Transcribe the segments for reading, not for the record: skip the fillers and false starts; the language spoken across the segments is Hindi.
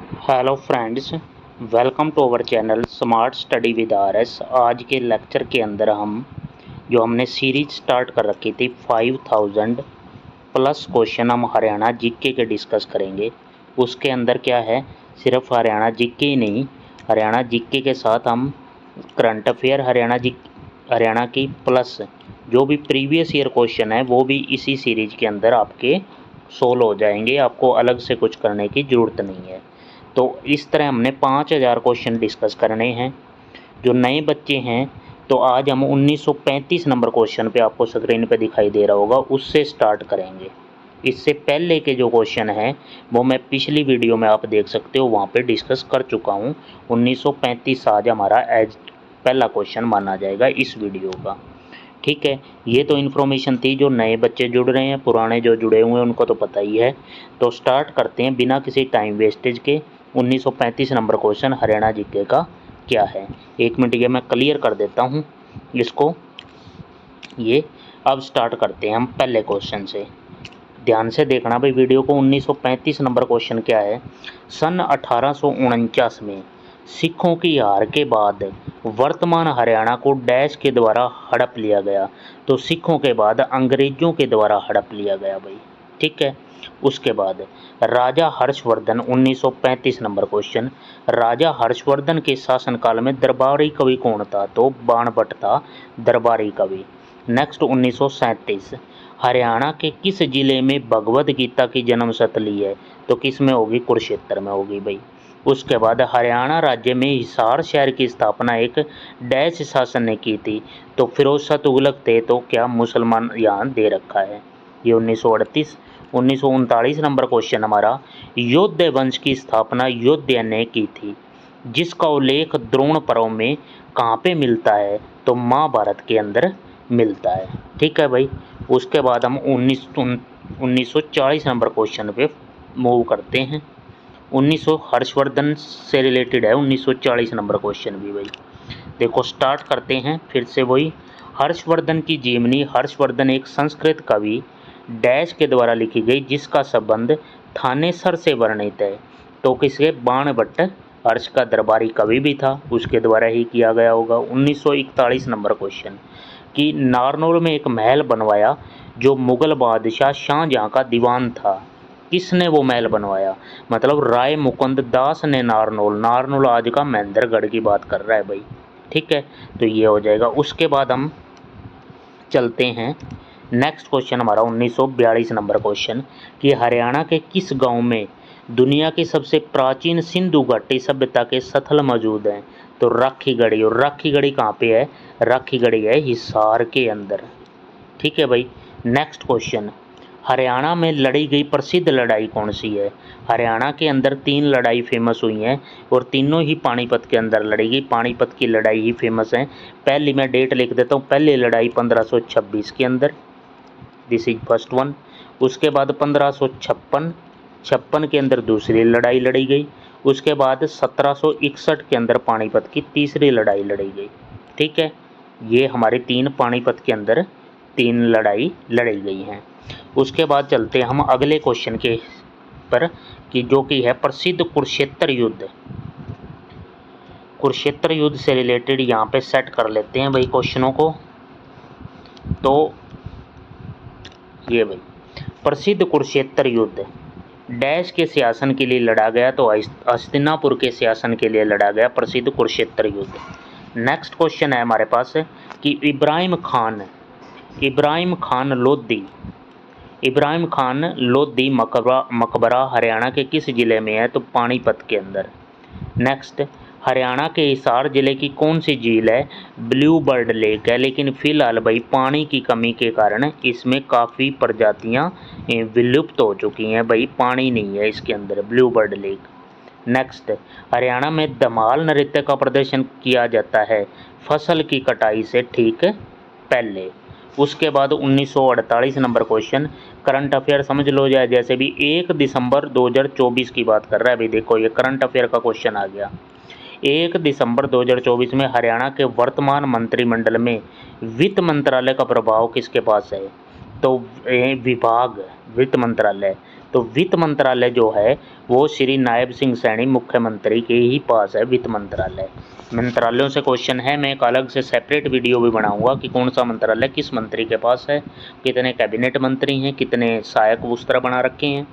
Hello friends, welcome to our channel smart study with RS. आज के लेक्चर के अंदर हमने सीरीज स्टार्ट कर रखी थी 5000 प्लस क्वेश्चन हम हरियाणा जीके के डिस्कस करेंगे। उसके अंदर क्या है, सिर्फ हरियाणा जीके ही नहीं, हरियाणा जीके के साथ हम करंट अफेयर हरियाणा की प्लस जो भी प्रीवियस ईयर क्वेश्चन है वो भी इसी सीरीज के अंदर आपके सोल्व हो जाएंगे। आपको अलग से कुछ करने की ज़रूरत नहीं है। तो इस तरह हमने 5000 क्वेश्चन डिस्कस करने हैं। जो नए बच्चे हैं तो आज हम 1935 नंबर क्वेश्चन पे आपको स्क्रीन पे दिखाई दे रहा होगा, उससे स्टार्ट करेंगे। इससे पहले के जो क्वेश्चन हैं वो मैं पिछली वीडियो में आप देख सकते हो, वहाँ पे डिस्कस कर चुका हूँ। 1935 आज हमारा एज पहला क्वेश्चन माना जाएगा इस वीडियो का। ठीक है, ये तो इन्फॉर्मेशन थी। जो नए बच्चे जुड़ रहे हैं, पुराने जो जुड़े हुए हैं उनको तो पता ही है। तो स्टार्ट करते हैं बिना किसी टाइम वेस्टेज के। 1935 नंबर क्वेश्चन हरियाणा जीके का क्या है। 1 मिनट ये मैं क्लियर कर देता हूँ इसको। ये अब स्टार्ट करते हैं हम पहले क्वेश्चन से। ध्यान से देखना भाई वीडियो को। 1935 नंबर क्वेश्चन क्या है। सन 1849 में सिखों की हार के बाद वर्तमान हरियाणा को डैश के द्वारा हड़प लिया गया। तो सिखों के बाद अंग्रेजों के द्वारा हड़प लिया गया भाई। ठीक है, उसके बाद राजा हर्षवर्धन 1935 नंबर क्वेश्चन। राजा हर्षवर्धन के शासनकाल में दरबारी कवि कौन था। तो बाणभट्ट था दरबारी कवि। नेक्स्ट 1937 हरियाणा के किस जिले में भगवद गीता की जन्म स्थली है। तो किस में होगी, कुरुक्षेत्र में होगी भाई। उसके बाद हरियाणा राज्य में हिसार शहर की स्थापना एक डैश शासन ने की थी। तो फिरोज शाह तुगलक थे। तो क्या मुसलमान यहाँ दे रखा है। ये 1938। 1939 नंबर क्वेश्चन हमारा। योध्या वंश की स्थापना योध्या ने की थी, जिसका उल्लेख द्रोण पर्व में कहाँ पे मिलता है। तो महाभारत के अंदर मिलता है। ठीक है भाई। उसके बाद हम 1940 नंबर क्वेश्चन पे मूव करते हैं। 1900 हर्षवर्धन से रिलेटेड है 1940 नंबर क्वेश्चन भी भाई। देखो स्टार्ट करते हैं फिर से वही। हर्षवर्धन की जीवनी। हर्षवर्धन एक संस्कृत कवि डैश के द्वारा लिखी गई, जिसका संबंध थानेसर से वर्णित है। तो किसके, बाणभट्ट। हर्ष का दरबारी कवि भी था, उसके द्वारा ही किया गया होगा। 1941 नंबर क्वेश्चन कि नारनौल में एक महल बनवाया जो मुगल बादशाह शाहजहाँ का दीवान था। किसने वो महल बनवाया, मतलब राय मुकुंद दास ने नारनौल आज का महेंद्रगढ़ की बात कर रहा है भाई। ठीक है, तो ये हो जाएगा। उसके बाद हम चलते हैं नेक्स्ट क्वेश्चन हमारा 1942 नंबर क्वेश्चन कि हरियाणा के किस गांव में दुनिया की सबसे प्राचीन सिंधु घाटी सभ्यता के स्थल मौजूद हैं। तो राखीगढ़ी। और राखीगढ़ी कहाँ पे है, राखीगढ़ी है हिसार के अंदर। ठीक है भाई। नेक्स्ट क्वेश्चन, हरियाणा में लड़ी गई प्रसिद्ध लड़ाई कौन सी है। हरियाणा के अंदर 3 लड़ाई फेमस हुई हैं और तीनों ही पानीपत के अंदर लड़ी गई। पानीपत की लड़ाई ही फेमस है। पहली मैं डेट लिख देता हूँ। पहली लड़ाई 1526 के अंदर, दिस इज फर्स्ट वन। उसके बाद 1556 के अंदर दूसरी लड़ाई लड़ी गई। उसके बाद 1761 के अंदर पानीपत की तीसरी लड़ाई लड़ी गई। ठीक है, ये हमारे 3 पानीपत के अंदर 3 लड़ाई लड़ी गई हैं। उसके बाद चलते हैं हम अगले क्वेश्चन के पर कि जो कि है प्रसिद्ध कुरुक्षेत्र युद्ध। कुरुक्षेत्र युद्ध से रिलेटेड यहाँ पे सेट कर लेते हैं भाई क्वेश्चनों को। तो ये भाई प्रसिद्ध कुरुक्षेत्र युद्ध डैश के शासन के लिए लड़ा गया। तो हस्तिनापुर के शासन के लिए लड़ा गया प्रसिद्ध कुरुक्षेत्र युद्ध। नेक्स्ट क्वेश्चन है हमारे पास कि इब्राहिम खान लोधी मकबरा हरियाणा के किस जिले में है। तो पानीपत के अंदर। नेक्स्ट, हरियाणा के हिसार जिले की कौन सी झील है। ब्लू बर्ड लेक है, लेकिन फिलहाल भाई पानी की कमी के कारण इसमें काफ़ी प्रजातियां विलुप्त हो चुकी हैं भाई, पानी नहीं है इसके अंदर blue bird lake. Next, Haryana में धमाल नृत्य का प्रदर्शन किया जाता है फसल की कटाई से ठीक पहले। उसके बाद 1948 नंबर क्वेश्चन करंट अफेयर समझ लो जाए, जैसे भी 1 दिसंबर 2024 की बात कर रहा है अभी। देखो ये करंट अफेयर का क्वेश्चन आ गया। 1 दिसंबर 2024 में हरियाणा के वर्तमान मंत्रिमंडल में वित्त मंत्रालय का प्रभाव किसके पास है। तो विभाग वित्त मंत्रालय तो वित्त मंत्रालय जो है वो श्री नायब सिंह सैनी मुख्यमंत्री के ही पास है वित्त मंत्रालय। मंत्रालयों से क्वेश्चन है, मैं एक अलग से सेपरेट वीडियो भी बनाऊंगा कि कौन सा मंत्रालय किस मंत्री के पास है, कितने कैबिनेट मंत्री हैं, कितने सहायक उस तरह बना रखे हैं,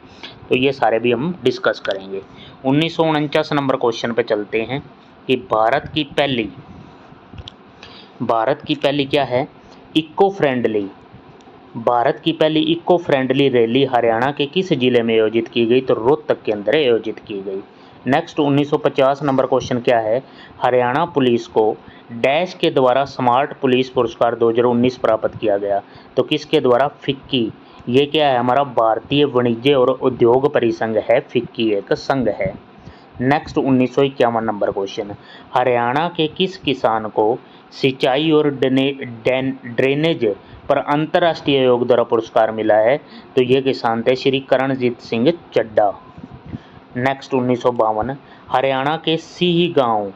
तो ये सारे भी हम डिस्कस करेंगे। 1949 नंबर क्वेश्चन पे चलते हैं कि भारत की पहली क्या है, इको फ्रेंडली, भारत की पहली इको फ्रेंडली रैली हरियाणा के किस जिले में आयोजित की गई, तो रोहतक के अंदर आयोजित की गई। नेक्स्ट 1950 नंबर क्वेश्चन क्या है, हरियाणा पुलिस को डैश के द्वारा स्मार्ट पुलिस पुरस्कार 2019 प्राप्त किया गया, तो किसके द्वारा, फिक्की, ये क्या है हमारा भारतीय वाणिज्य और उद्योग परिसंघ है, फिक्की एक संघ है। नेक्स्ट 1951 नंबर क्वेश्चन, हरियाणा के किस किसान को सिंचाई और ड्रेनेज पर अंतर्राष्ट्रीय आयोग द्वारा पुरस्कार मिला है, तो ये किसान थे श्री करणजीत सिंह चड्ढा। नेक्स्ट 1952, हरियाणा के सीही गांव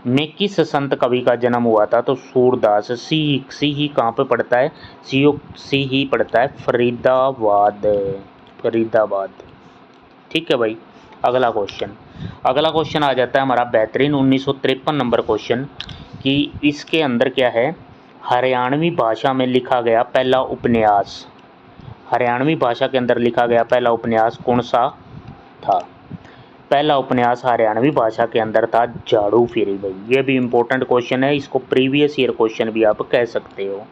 में किस संत कवि का जन्म हुआ था, तो सूरदास। सीही कहाँ पे पड़ता है, सीही पड़ता है फरीदाबाद। ठीक है भाई। अगला क्वेश्चन आ जाता है हमारा बेहतरीन 1953 नंबर क्वेश्चन कि इसके अंदर क्या है, हरियाणवी भाषा में लिखा गया पहला उपन्यास, हरियाणवी भाषा के अंदर लिखा गया पहला उपन्यास कौन सा था। पहला उपन्यास हरियाणवी भाषा के अंदर था झाड़ू फिरी भाई, ये भी इंपॉर्टेंट क्वेश्चन है, इसको प्रीवियस ईयर क्वेश्चन भी आप कह सकते हो।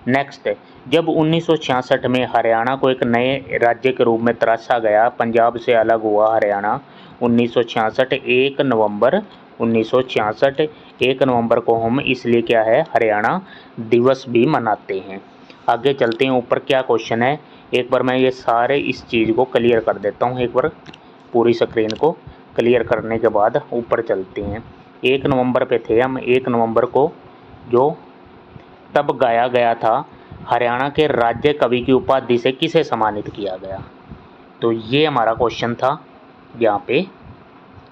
नेक्स्ट, जब 1966 में हरियाणा को एक नए राज्य के रूप में तराशा गया, पंजाब से अलग हुआ हरियाणा 1966 1 नवंबर 1966, 1 नवंबर को हम इसलिए क्या है हरियाणा दिवस भी मनाते हैं। आगे चलते हैं, ऊपर क्या क्वेश्चन है, एक बार मैं ये सारे इस चीज़ को क्लियर कर देता हूँ, एक बार पूरी स्क्रीन को क्लियर करने के बाद ऊपर चलते हैं। 1 नवंबर पे थे हम, 1 नवंबर को जो तब गाया गया था, हरियाणा के राज्य कवि की उपाधि से किसे सम्मानित किया गया, तो ये हमारा क्वेश्चन था। यहाँ पे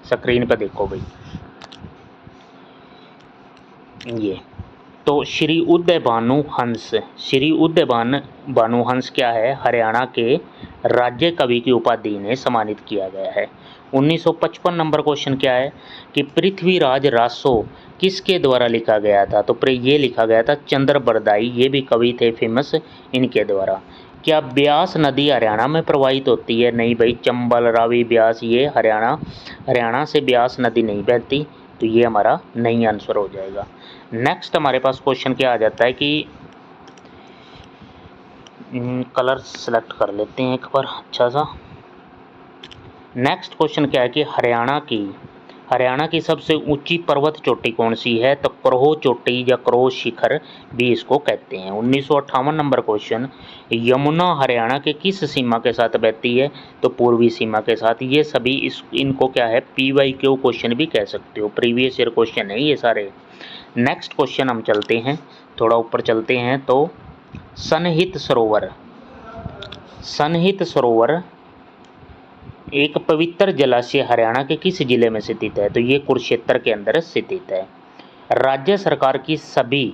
स्क्रीन पे देखो भाई, ये तो श्री उदय भानु हंस क्या है, हरियाणा के राज्य कवि की उपाधि ने सम्मानित किया गया है। 1955 नंबर क्वेश्चन क्या है कि पृथ्वीराज रासो किसके द्वारा लिखा गया था, तो ये लिखा गया था चंद्र बरदाई, ये भी कवि थे फेमस, इनके द्वारा। क्या ब्यास नदी हरियाणा में प्रवाहित होती है, नहीं भाई, चंबल रावी ब्यास ये हरियाणा से ब्यास नदी नहीं बहती, तो ये हमारा नहीं आंसर हो जाएगा। नेक्स्ट हमारे पास क्वेश्चन क्या आ जाता है कि कलर सेलेक्ट कर लेते हैं एक बार अच्छा सा। नेक्स्ट क्वेश्चन क्या है कि हरियाणा की सबसे ऊंची पर्वत चोटी कौन सी है, तो करोह चोटी या करोह शिखर भी इसको कहते हैं। 1958 नंबर क्वेश्चन, यमुना हरियाणा के किस सीमा के साथ बहती है, तो पूर्वी सीमा के साथ। ये सभी इनको क्या है PYQ क्वेश्चन भी कह सकते हो, प्रीवियस ईयर क्वेश्चन है ये सारे। नेक्स्ट क्वेश्चन हम चलते हैं, थोड़ा ऊपर चलते हैं, तो सनहित सरोवर एक पवित्र जलाशय हरियाणा के किस जिले में स्थित है, तो ये कुरुक्षेत्र के अंदर स्थित है। राज्य सरकार की सभी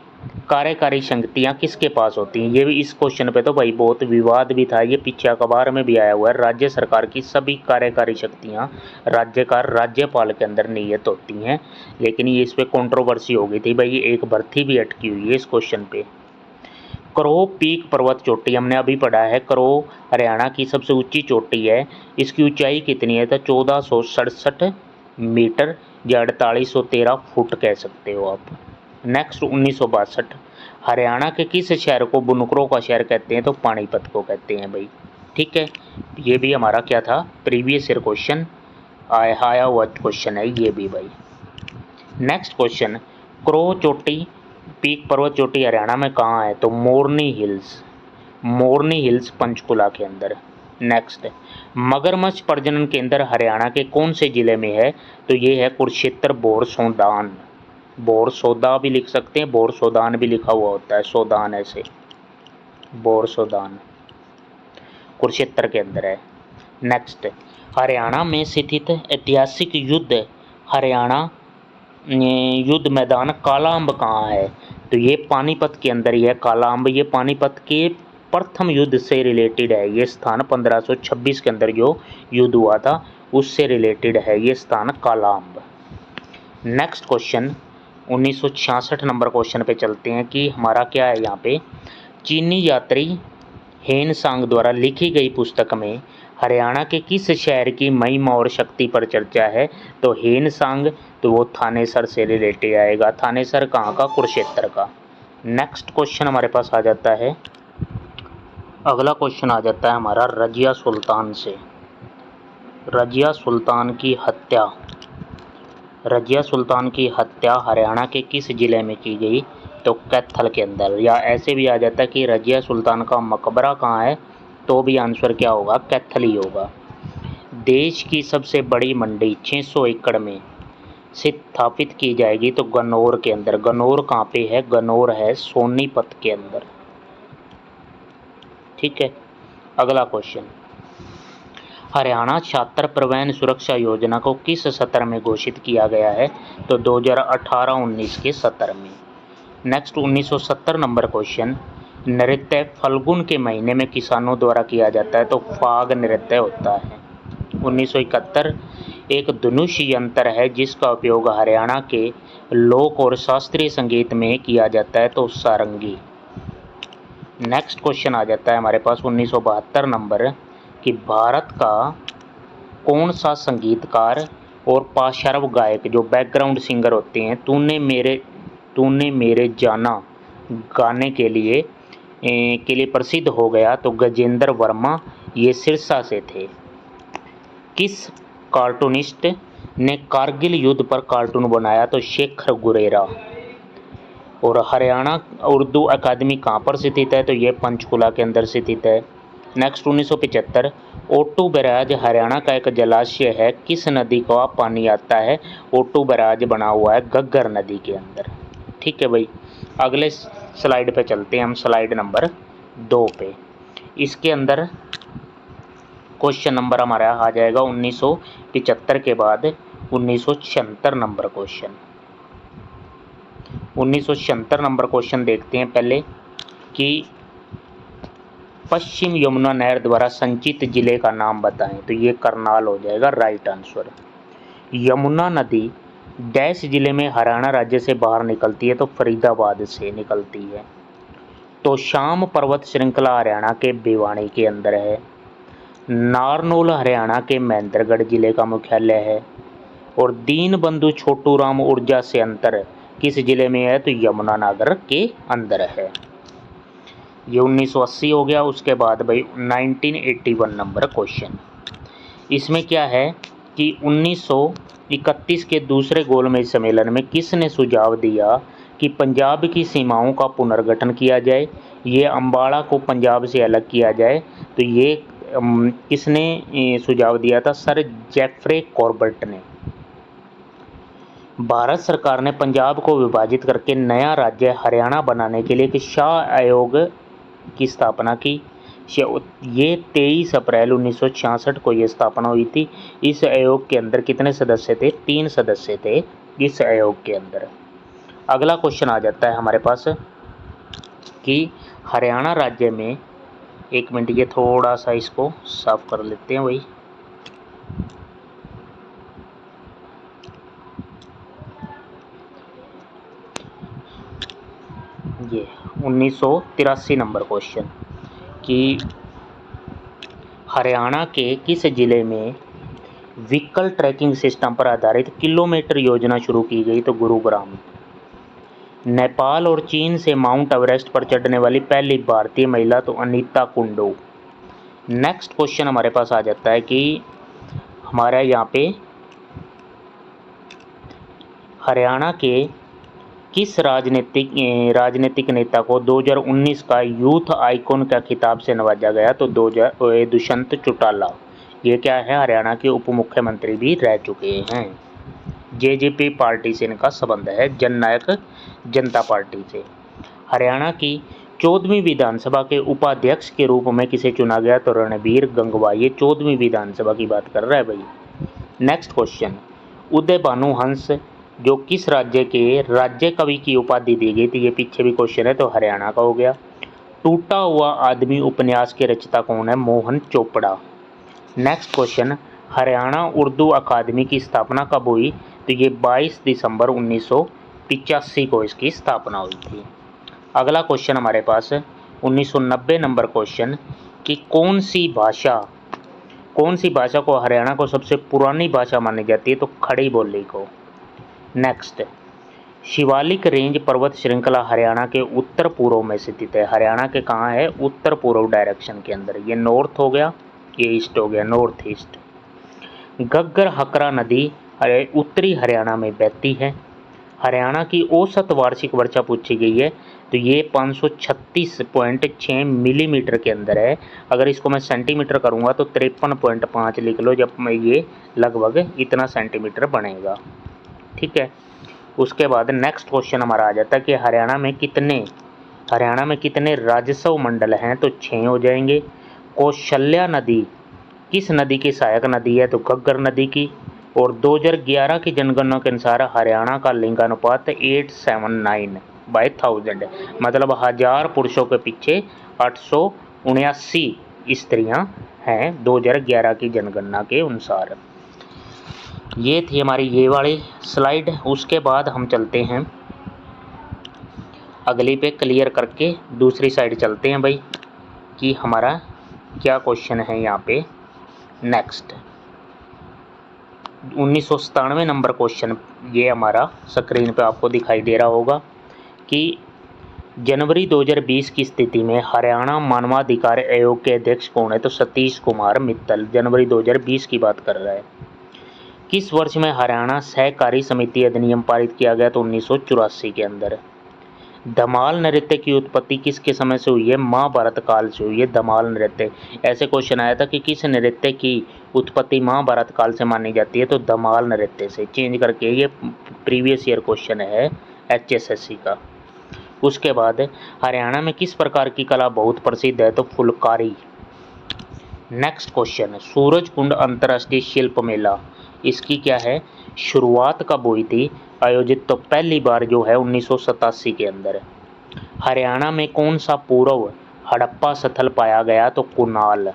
कार्यकारी शक्तियाँ किसके पास होती हैं, ये भी इस क्वेश्चन पे तो भाई बहुत विवाद भी था, ये पीछे अखबार में भी आया हुआ है। राज्य सरकार की सभी कार्यकारी शक्तियाँ राज्यपाल के अंदर नियत होती हैं, लेकिन ये इस पर कॉन्ट्रोवर्सी हो गई थी भाई, एक भर्ती भी अटकी हुई है इस क्वेश्चन पे। करोह पीक पर्वत चोटी हमने अभी पढ़ा है, करोह हरियाणा की सबसे ऊंची चोटी है, इसकी ऊंचाई कितनी है, तो 1467 मीटर या 4813 फुट कह सकते हो आप। नेक्स्ट 1962, हरियाणा के किस शहर को बुनकरों का शहर कहते हैं, तो पानीपत को कहते हैं भाई। ठीक है, ये भी हमारा क्या था प्रीवियस ईयर क्वेश्चन आया हुआ क्वेश्चन है ये भी भाई। नेक्स्ट क्वेश्चन, करोह चोटी पीक पर्वत चोटी हरियाणा में कहाँ है, तो मोरनी हिल्स पंचकुला के अंदर। नेक्स्ट, मगरमच्छ प्रजनन केंद्र हरियाणा के कौन से जिले में है, तो ये है कुरुक्षेत्र बोरसोदा भी लिख सकते हैं, बोरसोदान भी लिखा हुआ होता है, सोदान ऐसे, बोरसोदान कुरुक्षेत्र के अंदर है। नेक्स्ट, हरियाणा में स्थित ऐतिहासिक हरियाणा युद्ध मैदान काला अम्ब कहाँ है, तो ये पानीपत के अंदर ही है काला अम्ब, ये पानीपत के प्रथम युद्ध से रिलेटेड है ये स्थान। 1526 के अंदर जो युद्ध हुआ था उससे रिलेटेड है ये स्थान Kala Amb. Next question 1966 number question पे चलते हैं कि हमारा क्या है यहाँ पे। चीनी यात्री हेन सांग द्वारा लिखी गई पुस्तक में हरियाणा के किस शहर की महिमा और शक्ति पर चर्चा है। तो हेन सांग तो वो थानेसर से रिलेटेड आएगा। थानेसर कहाँ का? कुरुक्षेत्र का। नेक्स्ट क्वेश्चन हमारे पास आ जाता है, अगला क्वेश्चन आ जाता है हमारा रजिया सुल्तान से। रजिया सुल्तान की हत्या, रजिया सुल्तान की हत्या हरियाणा के किस जिले में की गई? तो कैथल के अंदर। या ऐसे भी आ जाता है कि रजिया सुल्तान का मकबरा कहाँ है, तो भी आंसर क्या होगा? कैथल ही होगा। देश की सबसे बड़ी मंडी 600 एकड़ में स्थापित की जाएगी तो गन्नौर के अंदर। गन्नौर कहाँ पे है? गन्नौर है सोनीपत के अंदर। ठीक है, अगला क्वेश्चन, हरियाणा छात्र परिवहन सुरक्षा योजना को किस सत्र में घोषित किया गया है? तो 2018-19 के सत्र में। नेक्स्ट 1970 नंबर क्वेश्चन, नृत्य फल्गुन के महीने में किसानों द्वारा किया जाता है तो फाग नृत्य होता है। 1971 एक धनुष यंत्र है जिसका उपयोग हरियाणा के लोक और शास्त्रीय संगीत में किया जाता है तो सारंगी। नेक्स्ट क्वेश्चन आ जाता है हमारे पास 1972 नंबर कि भारत का कौन सा संगीतकार और पार्श्व गायक जो बैकग्राउंड सिंगर होते हैं तूने मेरे जाना गाने के लिए प्रसिद्ध हो गया? तो गजेंद्र वर्मा ये सिरसा से थे। किस कार्टूनिस्ट ने कारगिल युद्ध पर कार्टून बनाया? तो शेखर गुरेरा। और हरियाणा उर्दू अकादमी कहाँ पर स्थित है? तो ये पंचकुला के अंदर स्थित है। नेक्स्ट 1975 ओटू बैराज हरियाणा का एक जलाशय है, किस नदी का पानी आता है? ओटू बैराज बना हुआ है घग्गर नदी के अंदर। ठीक है भाई, अगले स्लाइड पे चलते हैं हम, स्लाइड नंबर 2 पे। इसके अंदर क्वेश्चन नंबर हमारा आ जाएगा 1975 के बाद 1976 नंबर क्वेश्चन। 1976 नंबर क्वेश्चन देखते हैं पहले कि पश्चिम यमुना नहर द्वारा संचित जिले का नाम बताएं। तो ये करनाल हो जाएगा राइट आंसर। यमुना नदी डैश जिले में हरियाणा राज्य से बाहर निकलती है? तो फरीदाबाद से निकलती है। तो शाम पर्वत श्रृंखला हरियाणा के भिवानी के अंदर है। नारनौल हरियाणा के महेंद्रगढ़ जिले का मुख्यालय है। और दीनबंधु छोटूराम ऊर्जा संयंत्र किस जिले में है? तो यमुनानगर के अंदर है। ये 1980 हो गया। उसके बाद भाई 1981 नंबर क्वेश्चन, इसमें क्या है कि 1931 के दूसरे गोलमेज सम्मेलन में किसने सुझाव दिया कि पंजाब की सीमाओं का पुनर्गठन किया जाए, ये अम्बाड़ा को पंजाब से अलग किया जाए? तो ये किसने सुझाव दिया था? सर जेफ्रे कॉर्बेट ने। भारत सरकार ने पंजाब को विभाजित करके नया राज्य हरियाणा बनाने के लिए शाह आयोग की स्थापना की। ये 23 अप्रैल 1966 को ये स्थापना हुई थी। इस आयोग के अंदर कितने सदस्य थे? 3 सदस्य थे इस आयोग के अंदर। अगला क्वेश्चन आ जाता है हमारे पास कि हरियाणा राज्य में, एक मिनट ये थोड़ा सा इसको साफ कर लेते हैं भाई। ये 1983 नंबर क्वेश्चन कि हरियाणा के किस जिले में व्हीकल ट्रैकिंग सिस्टम पर आधारित किलोमीटर योजना शुरू की गई? तो गुरुग्राम। नेपाल और चीन से माउंट एवरेस्ट पर चढ़ने वाली पहली भारतीय महिला? तो अनीता कुंडू। नेक्स्ट क्वेश्चन हमारे पास आ जाता है कि हमारा यहाँ पे हरियाणा के किस राजनीतिक नेता को 2019 का यूथ आइकॉन का खिताब से नवाजा गया? तो दुष्यंत चौटाला। ये क्या है? हरियाणा के उप मुख्यमंत्री भी रह चुके हैं। जेजेपी पार्टी से इनका संबंध है, जननायक जनता पार्टी से। हरियाणा की 14वीं विधानसभा के उपाध्यक्ष के रूप में किसे चुना गया? तो रणबीर गंगवा। ये 14वीं विधानसभा की बात कर रहा है भाई। नेक्स्ट क्वेश्चन, उदय भानु हंस जो किस राज्य के राज्य कवि की उपाधि दी गई थी? ये पीछे भी क्वेश्चन है, तो हरियाणा का हो गया। टूटा हुआ आदमी उपन्यास के रचयिता कौन है? मोहन चोपड़ा। नेक्स्ट क्वेश्चन, हरियाणा उर्दू अकादमी की स्थापना कब हुई? तो ये 22 दिसंबर 1985 को इसकी स्थापना हुई थी। अगला क्वेश्चन हमारे पास 1990 नंबर क्वेश्चन कि कौन सी भाषा को हरियाणा को सबसे पुरानी भाषा मानी जाती है? तो खड़ी बोली को। नेक्स्ट, शिवालिक रेंज पर्वत श्रृंखला हरियाणा के उत्तर पूर्व में स्थित है। हरियाणा के कहाँ है? उत्तर पूर्व डायरेक्शन के अंदर। ये नॉर्थ हो गया, ये ईस्ट हो गया, नॉर्थ ईस्ट। घग्गर हकरा नदी उत्तरी हरियाणा में बहती है। हरियाणा की औसत वार्षिक वर्षा पूछी गई है, तो ये 536.6 मिलीमीटर के अंदर है। अगर इसको मैं सेंटीमीटर करूँगा तो 53.5 लिख लो, जब मैं ये लगभग इतना सेंटीमीटर बनेगा। ठीक है। उसके बाद नेक्स्ट क्वेश्चन हमारा आ जाता है कि हरियाणा में कितने राजस्व मंडल हैं? तो 6 हो जाएंगे। कौशल्या नदी किस नदी की सहायक नदी है? तो घग्गर नदी की। और 2011 की जनगणना के अनुसार हरियाणा का लिंगानुपात 879/1000, मतलब 1000 पुरुषों के पीछे 879 स्त्रियां हैं 2011 की जनगणना के अनुसार। ये थी हमारी ये वाली स्लाइड। उसके बाद हम चलते हैं अगली पे, क्लियर करके दूसरी साइड चलते हैं भाई कि हमारा क्या क्वेश्चन है यहाँ पे। नेक्स्ट 1997 नंबर क्वेश्चन ये हमारा स्क्रीन पे आपको दिखाई दे रहा होगा कि जनवरी 2020 की स्थिति में हरियाणा मानवाधिकार आयोग के अध्यक्ष कौन है? तो सतीश कुमार मित्तल। जनवरी 2020 की बात कर रहा है। किस वर्ष में हरियाणा सहकारी समिति अधिनियम पारित किया गया? तो 1984 के अंदर। धमाल नृत्य की उत्पत्ति किसके समय से हुई है? महाभारत काल से हुई है धमाल नृत्य। ऐसे क्वेश्चन आया था कि किस नृत्य की उत्पत्ति महाभारत काल से मानी जाती है? तो धमाल नृत्य से। चेंज करके ये प्रीवियस ईयर क्वेश्चन है HSSC का। उसके बाद हरियाणा में किस प्रकार की कला बहुत प्रसिद्ध है? तो फुलकारी। नेक्स्ट क्वेश्चन, सूरजकुंड अंतर्राष्ट्रीय शिल्प मेला, इसकी क्या है शुरुआत कब हुई थी आयोजित? तो पहली बार जो है 1987 के अंदर। हरियाणा में कौन सा पूर्व हड़प्पा स्थल पाया गया? तो कुनाल।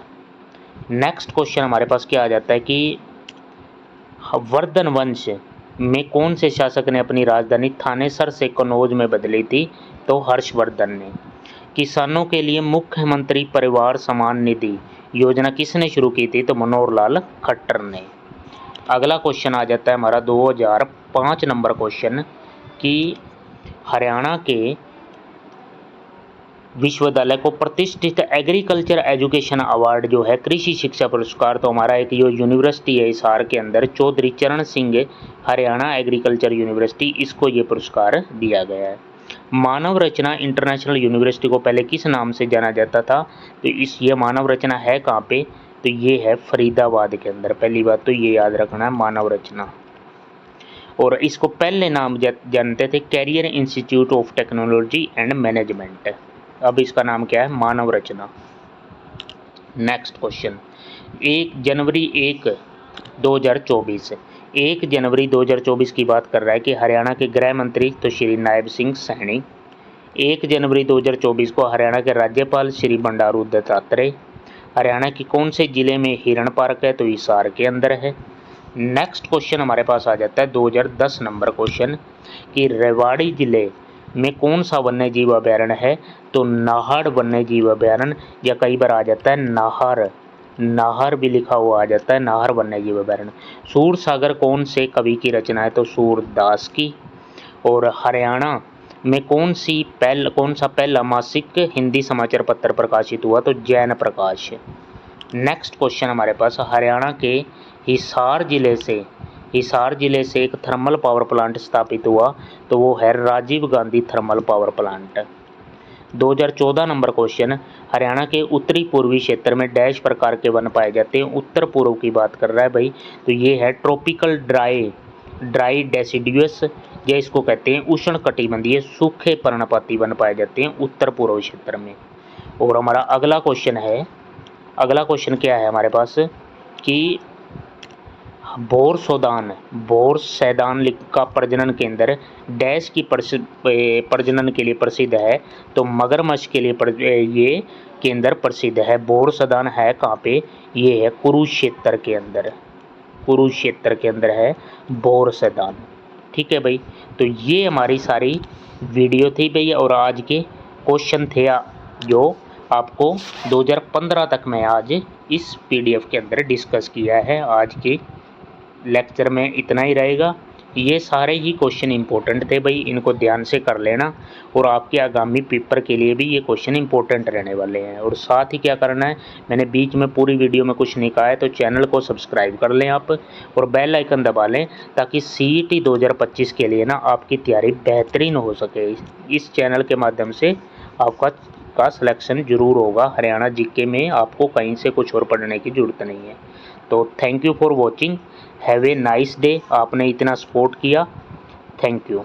नेक्स्ट क्वेश्चन हमारे पास क्या आ जाता है कि वर्धन वंश में कौन से शासक ने अपनी राजधानी थानेसर से कन्नौज में बदली थी? तो हर्षवर्धन ने। किसानों के लिए मुख्यमंत्री परिवार सम्मान निधि योजना किसने शुरू की थी? तो मनोहर लाल खट्टर ने। अगला क्वेश्चन आ जाता है हमारा 2005 नंबर क्वेश्चन कि हरियाणा के विश्वविद्यालय को प्रतिष्ठित एग्रीकल्चर एजुकेशन अवार्ड जो है कृषि शिक्षा पुरस्कार, तो हमारा एक जो यूनिवर्सिटी है हिसार के अंदर चौधरी चरण सिंह हरियाणा एग्रीकल्चर यूनिवर्सिटी, इसको ये पुरस्कार दिया गया है। मानव रचना इंटरनेशनल यूनिवर्सिटी को पहले किस नाम से जाना जाता था? तो ये मानव रचना है कहाँ पे? तो ये है फरीदाबाद के अंदर। पहली बात तो ये याद रखना है मानव रचना। और इसको पहले नाम जानते थे career institute of technology and management. अब इसका नाम क्या है? मानव रचना। नेक्स्ट क्वेश्चन 1 जनवरी 2024 की बात कर रहा है कि हरियाणा के गृह मंत्री तो श्री नायब सिंह सैनी। 1 जनवरी 2024 को हरियाणा के राज्यपाल श्री बंडारू दत्तात्रेय। हरियाणा की कौन से जिले में हिरण पार्क है? तो हिसार के अंदर है। नेक्स्ट क्वेश्चन हमारे पास आ जाता है 2010 नंबर क्वेश्चन कि रेवाड़ी जिले में कौन सा वन्य जीव अभयारण्य है? तो नाहर वन्य जीव अभयारण्य, या कई बार आ जाता है नाहर भी लिखा हुआ आ जाता है, नाहर वन्य जीव अभयारण्य। सूरसागर कौन से कवि की रचना है? तो सूरदास की। और हरियाणा में कौन सा पहला मासिक हिंदी समाचार पत्र प्रकाशित हुआ? तो जैन प्रकाश। नेक्स्ट क्वेश्चन हमारे पास हरियाणा के हिसार जिले से एक थर्मल पावर प्लांट स्थापित हुआ, तो वो है Rajiv Gandhi thermal power plant. 2014 number question Haryana के उत्तरी पूर्वी क्षेत्र में डैश प्रकार के वन पाए जाते हैं? उत्तर पूर्व की बात कर रहा है भाई, तो ये है ट्रॉपिकल ड्राई डेसिडुअस, या इसको कहते हैं उष्ण कटिबंधीय सूखे पर्णपाती वन पाए जाते हैं उत्तर पूर्व क्षेत्र में। और हमारा अगला क्वेश्चन क्या है हमारे पास कि बोरसैदान का प्रजनन केंद्र डैश की प्रजनन के लिए प्रसिद्ध है, तो मगरमच्छ के लिए ये केंद्र प्रसिद्ध है। बोरसैदान है कहाँ पे? ये है कुरुक्षेत्र के अंदर, कुरुक्षेत्र के अंदर है बोरसैदान। ठीक है भाई, तो ये हमारी सारी वीडियो थी भाई, और आज के क्वेश्चन थे जो आपको 2015 तक मैं आज इस पीडीएफ के अंदर डिस्कस किया है। आज के लेक्चर में इतना ही रहेगा। ये सारे ही क्वेश्चन इंपॉर्टेंट थे भाई, इनको ध्यान से कर लेना, और आपके आगामी पेपर के लिए भी ये क्वेश्चन इंपॉर्टेंट रहने वाले हैं। और साथ ही क्या करना है, मैंने बीच में पूरी वीडियो में कुछ नहीं कहा है, तो चैनल को सब्सक्राइब कर लें आप, और बेल आइकन दबा लें, ताकि सीईटी 2025 के लिए ना आपकी तैयारी बेहतरीन हो सके। इस चैनल के माध्यम से आपका सिलेक्शन जरूर होगा। हरियाणा जीके में आपको कहीं से कुछ और पढ़ने की ज़रूरत नहीं है। तो thank you for watching, have a nice day. आपने इतना सपोर्ट किया, थैंक यू।